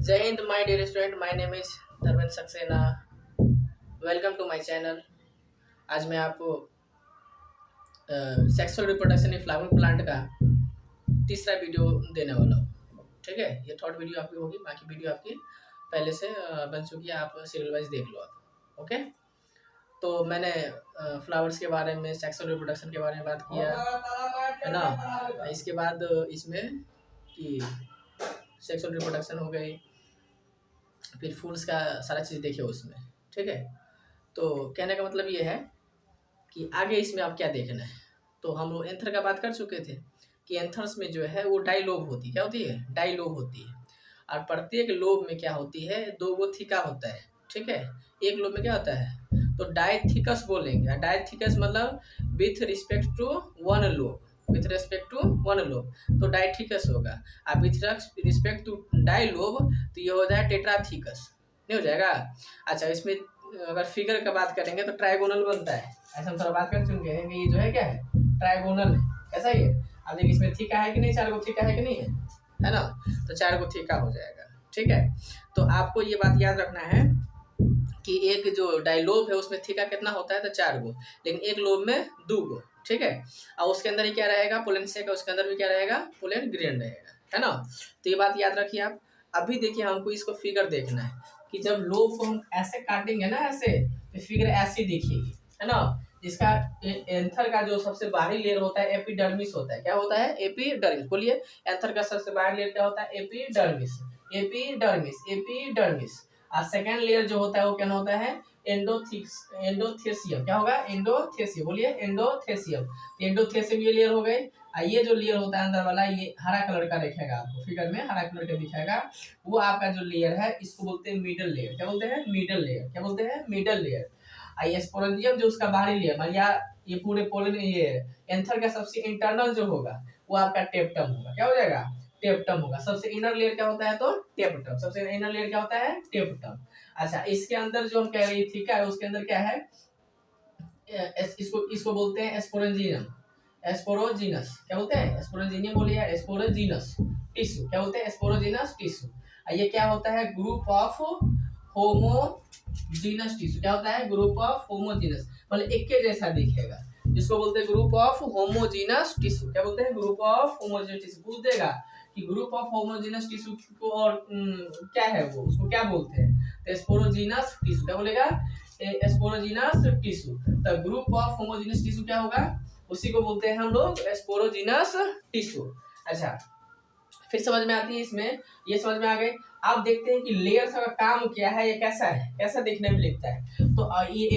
जय हिंद my dear student, my name is Dharmendra Saxena. Welcome to my channel. आज मैं आपको sexual reproduction in flowering plant का तीसरा वीडियो देने वाला हूँ। ठीक है, ये थर्ड वीडियो आपकी होगी, बाकी वीडियो आपकी पहले से बन चुकी है, आप सीरियल वाइज देख लो आप। ओके, तो मैंने फ्लावर्स के बारे में, सेक्सुअल रिप्रोडक्शन के बारे में बात किया है ना। इसके बाद इसमें कि सेक्सुअल रिप्रोडक्शन हो गई, फिर फूल्स का सारा चीज़ देखे उसमें। ठीक है, तो कहने का मतलब ये है कि आगे इसमें आप क्या देखना है। तो हम लोग एंथर का बात कर चुके थे कि एंथर्स में जो है वो डाइलोब होती है। क्या होती है? डाइलोब होती है। और प्रत्येक लोब में क्या होती है? दो गो थिका होता है। ठीक है, एक लोब में क्या होता है? तो डाइथिकस बोलेंगे। डाइथिकस मतलब with respect to one lobe, with respect to one lobe तो डाइथिकस होगा। और विथ रिस्पेक्ट टू डाइलोब तो ये हो जाए टेट्राथिकस, नहीं हो जाएगा। अच्छा, इसमें अगर फिगर का बात करेंगे तो ट्राइगोनल बनता है। ऐसा हम थोड़ा बात कर चुके हैं कि ये जो है क्या है? ट्राइगोनल है। कैसा ही है? अब देखिए इसमें थीका है कि नहीं, चार गो थीका है कि नहीं है ना। तो चार गो थीका हो जाएगा। ठीक है, तो आपको ये बात याद रखना है कि एक जो डायलोब है उसमें थीका कितना होता है? तो चार गो, लेकिन एक लोब में दो गो। ठीक है, और उसके अंदर ही क्या रहेगा? पोलन सेक, उसके अंदर भी क्या रहेगा? पोलन ग्रेन रहेगा, है ना। तो ये बात याद रखिए आप। अभी देखिए हमको इसको फिगर देखना है कि जब लोब को हम ऐसे काटेंगे ना, ऐसे, तो फिगर ऐसी दिखेगी, है ना। जिसका एंथर का जो सबसे बाहरी लेयर होता है एपिडर्मिस होता है। क्या होता है? एपिडर्मिस। बोलिए, एंथर का सबसे बाहरी लेयर क्या होता है? एपिडर्मिस। Epidermis, epidermis. और सेकेंड लेयर जो होता है वो क्या होता है? एंडोथेसियम। क्या होगा? एंडोथेसियम। बोलिए, एंडोथेसियम। एंडोथेसियम ये लेयर हो गई। ये जो लेयर होता है अंदर वाला, ये हरा कलर का दिखेगा आपको, फिगर में हरा कलर का दिखेगा। वो आपका जो लेयर है इसको बोलते हैं मिडल लेयर। क्या बोलते हैं? Middle layer. क्या बोलते हैं? Middle layer. ये स्पोरेंजियम जो उसका बाहरी लेयर, मान लिया ये पूरे पोलन, ये एंथर का सबसे इंटरनल जो होगा वो आपका टेप्टम होगा। क्या हो जाएगा? टेप्टम होगा। सबसे इनर लेयर क्या होता है? तो टेप्टम। सबसे इनर लेयर क्या होता है? टेप्टम। अच्छा, इसके अंदर जो हम कह रही थी क्या है, उसके अंदर क्या है? इसको इसको बोलते हैं स्पोरेंजियम, एस्पोरोजिनस। क्या बोलते हैं? स्पोरोजिनियम। बोलिए, एस्पोरोजिनस टिश्यू। क्या बोलते हैं? Sporogenous tissue. ये क्या होता है? Group of homogeneous tissue. क्या होता है? ग्रुप ऑफ होमोजीनस, मतलब एक के जैसा दिखेगा, जिसको बोलते हैं ग्रुप ऑफ होमोजीनस टिश्यू। क्या बोलते हैं? Group of homogeneous tissue. पूछ देगा कि ग्रुप ऑफ होमोजीनस टिश्यू को और क्या है वो, उसको क्या बोलते हैं? तो एस्पोरोजिनस टिश्यू। क्या बोलेगा? Sporogenous tissue. The group of homogeneous tissue क्या होगा? उसी को बोलते हैं हम लोग एस्पोरोजिनस टिश्यू। अच्छा, फिर समझ में आती है इसमें, ये समझ में आ गए। आप देखते हैं कि लेयर्स का काम क्या है, ये कैसा है, कैसा देखने में लगता है। तो ये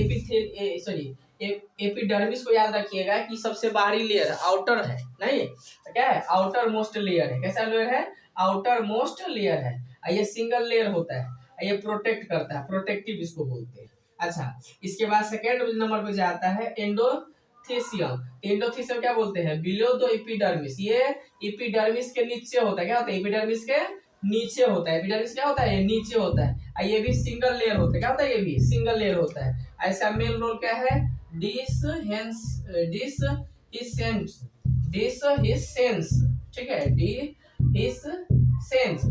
एपिडर्मिस को याद रखिएगा कि सबसे बाहरी लेयर आउटर है, नहीं तो क्या है? आउटर मोस्ट लेयर है। कैसा लेयर है? आउटर मोस्ट लेयर है। ये सिंगल लेयर होता है, ये प्रोटेक्ट करता है, प्रोटेक्टिव इसको बोलते हैं। अच्छा, इसके बाद सेकेंड नंबर पे जाता है एंडोथेसियम। एंडोथेसियम क्या बोलते हैं? Below the epidermis. ये एपिडर्मिस के नीचे होता है। क्या होता है? एपिडर्मिस के नीचे होता है। एपिडर्मिस क्या होता है? ये नीचे होता है। ये भी सिंगल लेयर होता है। क्या होता है? ये भी सिंगल लेयर होता है। ऐसा मेन रोल क्या है? Dehiscence, dehiscence. ठीक है, डी हिस सेंस।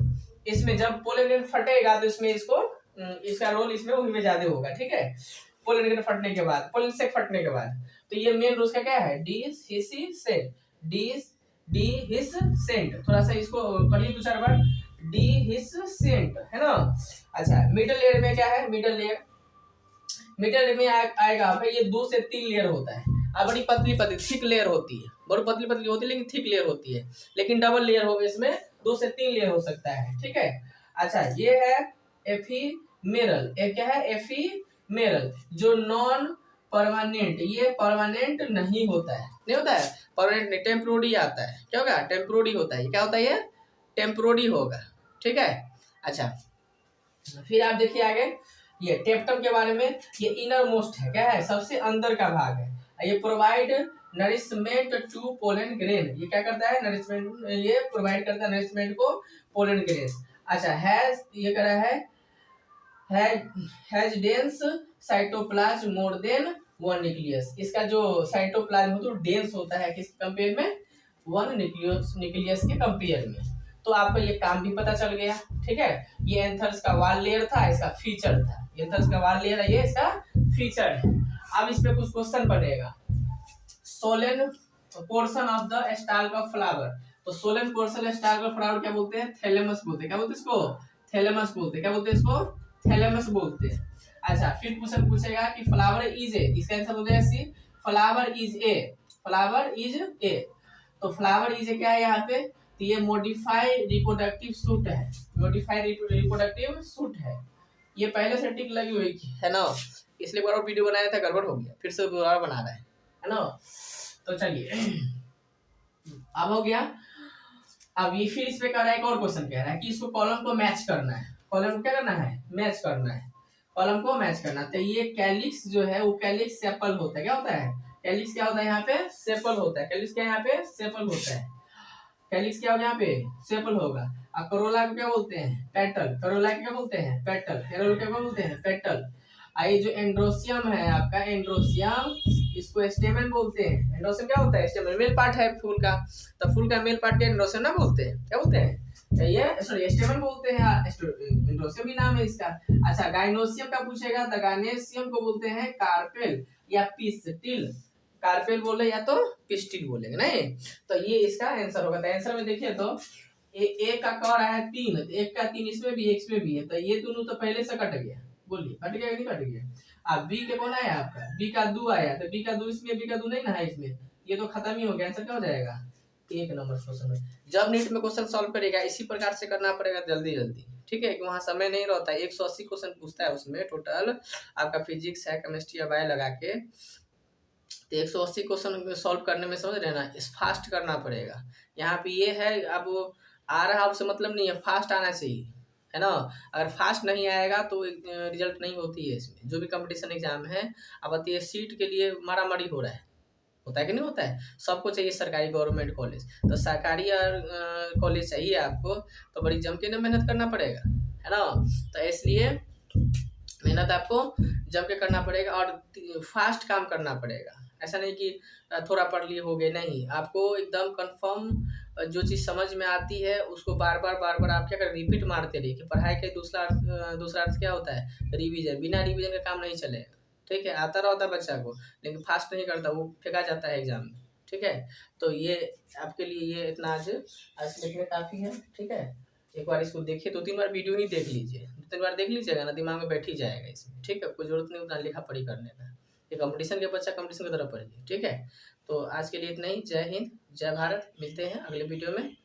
इसमें जब पोलन ग्रेन फटेगा तो इसमें इसको इसका रोल इसमें उनमें ज्यादा होगा। ठीक है, पोलन ग्रेन फटने के बाद, पोलन सेक फटने के बाद, तो ये मेन रोल का क्या है? डिस हिसी सेंट, डिस डी हिस सेंट। थोड़ा सा इसको पढ़िए दो चार बार। डी हिस सेंट, है ना। अच्छा, मिडल लेयर में क्या है? मिडल लेयर, मिडल लेयर में आएगा भाई, ये 2 से 3 लेयर होता है। अब बड़ी पतली पतली थिक लेयर होती है, बड़ी पतली पतली होती है लेकिन थिक लेयर होती है। लेकिन डबल लेयर होगा इसमें, 2 से 3 लेयर हो सकता है। ठीक है, अच्छा, ये है एफीमेरल। ये क्या है? एफीमेरल, जो नॉन परमानेंट, ये परमानेंट नहीं होता है, नहीं होता है परमानेंट नहीं, टेम्पोररी आता है। क्या होगा? टेम्पोररी होता है। क्या होता है? ये टेम्पोररी होगा। ठीक है, अच्छा, फिर आप देखिए आगे, ये टेप्टम के बारे में, ये इनर मोस्ट है। क्या है? सबसे अंदर का भाग है। ये provide nourishment to pollen grain. ये क्या करता है? नरिशमेंट, ये प्रोवाइड करता है नरिशमेंट को पोलन ग्रेन। अच्छा, हैज, ये कह रहा है has dense cytoplasm more than one nucleus. इसका जो साइटोप्लाज्म होता है डेंस होता है, किस कंपेयर में? वन न्यूक्लियस के कंपेयर में। तो आपको ये काम भी पता चल गया। ठीक है, ये एंथर्स का वॉल लेयर था, इसका फीचर था। एंथर्स का वॉल लेयर है, ये इसका फीचर है। अब इस पे कुछ क्वेश्चन बनेगा। Swollen portion of the stalk of flower. तो swollen portion stalk of flower क्या बोलते हैं? थैलेमस बोलते हैं। क्या बोलते हैं इसको? थैलेमस बोलते हैं। क्या बोलते हैं इसको? थैलेमस बोलते हैं। अच्छा, फिर क्वेश्चन पूछेगा कि फ्लावर इज ए, इसका आंसर हो जाएगा C, flower is A. Flower is A, तो फ्लावर इज ए क्या है यहाँ पे? तो ये मॉडिफाइड रिप्रोडक्टिव सूट है। मॉडिफाइड रिप्रोडक्टिव सूट है। ये पहले से टिक लगी हुई है ना, इसलिए बार वीडियो बनाया था, गड़बड़ हो गया, फिर से दोबारा बना रहा है ना। तो चलिए अब हो गया। अब ये फिर इस पे कर रहा है, एक और क्वेश्चन कह रहा है कि इसको कॉलम को मैच करना है। कॉलम को क्या करना है? मैच करना है। कॉलम को मैच करना है। तो ये कैलिक्स जो है वो कैलिक्स सेपल होता है। क्या होता है? कैलिक्स क्या होता है यहाँ पे? सेपल होता है। कैलिक्स क्या यहाँ पे? सेपल होता है। कैलिक्स क्या होगा यहाँ पे? सेपल होगा। और करोला को क्या बोलते हैं? पेटल। करोला को क्या बोलते हैं? पेटल। करोला को क्या बोलते हैं? पेटल। ये जो एंड्रोसियम है आपका, एंड्रोसियम, इसको स्टेमन बोलते हैं। एंड्रोसियम क्या होता है? स्टेमन, मेल पार्ट है फूल का, तो फूल का मेल पार्ट के एंड्रोसियम ना बोलते हैं। क्या बोलते हैं? ये सॉरी स्टेमन बोलते हैं, एंड्रोसियम भी नाम है इसका। अच्छा, गाइनोसियम का पूछेगा तो गाइनेसियम को बोलते हैं कार्पेल या पिस्टिल। कार्पेल बोले या तो पिस्टिल बोलेंगे, नहीं? तो ये इसका आंसर होगा। तो आंसर में देखिए तो एक का कर आया 3, एक का 3 इसमें भी, इसमें भी है, तो ये दोनों तो पहले से कट गया। बोलिए कट गया कि नहीं कट गया? अब बी के कौन आया आपका? बी का 2 आया, तो बी का 2 इसमें, बी का 2 नहीं ना है इसमें, ये तो खत्म ही हो गया। आंसर क्या हो जाएगा? 1 नंबर क्वेश्चन में। जब नीट में क्वेश्चन सॉल्व करेगा इसी प्रकार से करना पड़ेगा, जल्दी जल्दी। ठीक है, कि वहाँ समय नहीं रहता है। 180 क्वेश्चन पूछता है उसमें टोटल, आपका फिजिक्स है, केमिस्ट्री या बायो लगा के, तो 180 क्वेश्चन सॉल्व करने में समझ रहे ना, इस फास्ट करना पड़ेगा। यहाँ पे ये है, अब आ रहा उससे मतलब नहीं है, फास्ट आना चाहिए, है ना। अगर फास्ट नहीं आएगा तो रिजल्ट नहीं होती है इसमें। जो भी कंपटीशन एग्जाम है, अब ये सीट के लिए मारामारी हो रहा है, होता है कि नहीं होता है? सबको चाहिए सरकारी गवर्नमेंट कॉलेज, तो सरकारी और कॉलेज चाहिए आपको, तो बड़ी जम के ना मेहनत करना पड़ेगा, है ना। तो इसलिए मेहनत आपको जम के करना पड़ेगा और फास्ट काम करना पड़ेगा। ऐसा नहीं कि थोड़ा पढ़ लिए हो गए, नहीं, आपको एकदम कंफर्म जो चीज़ समझ में आती है उसको बार बार आप क्या करें? रिपीट मारते रहिए। कि पढ़ाई का दूसरा अर्थ क्या होता है? रिवीजन। बिना रिवीजन का काम नहीं चलेगा। ठीक है, आता रहता है बच्चा को, लेकिन फास्ट नहीं करता, वो फेंका जाता है एग्जाम में। ठीक है, तो ये आपके लिए ये इतना आज लिखने काफ़ी है। ठीक है, एक बार इसको देखिए, 2-3 बार वीडियो ही देख लीजिए, 2-3 बार देख लीजिएगा ना, दिमाग में बैठ ही जाएगा इसमें। ठीक है, कोई जरूरत नहीं उतना लिखा पढ़ी करने का। ये कंपटीशन के बच्चा कंपटीशन की तरफ पढ़िए। ठीक है, तो आज के लिए इतना ही। जय हिंद, जय भारत। मिलते हैं अगले वीडियो में।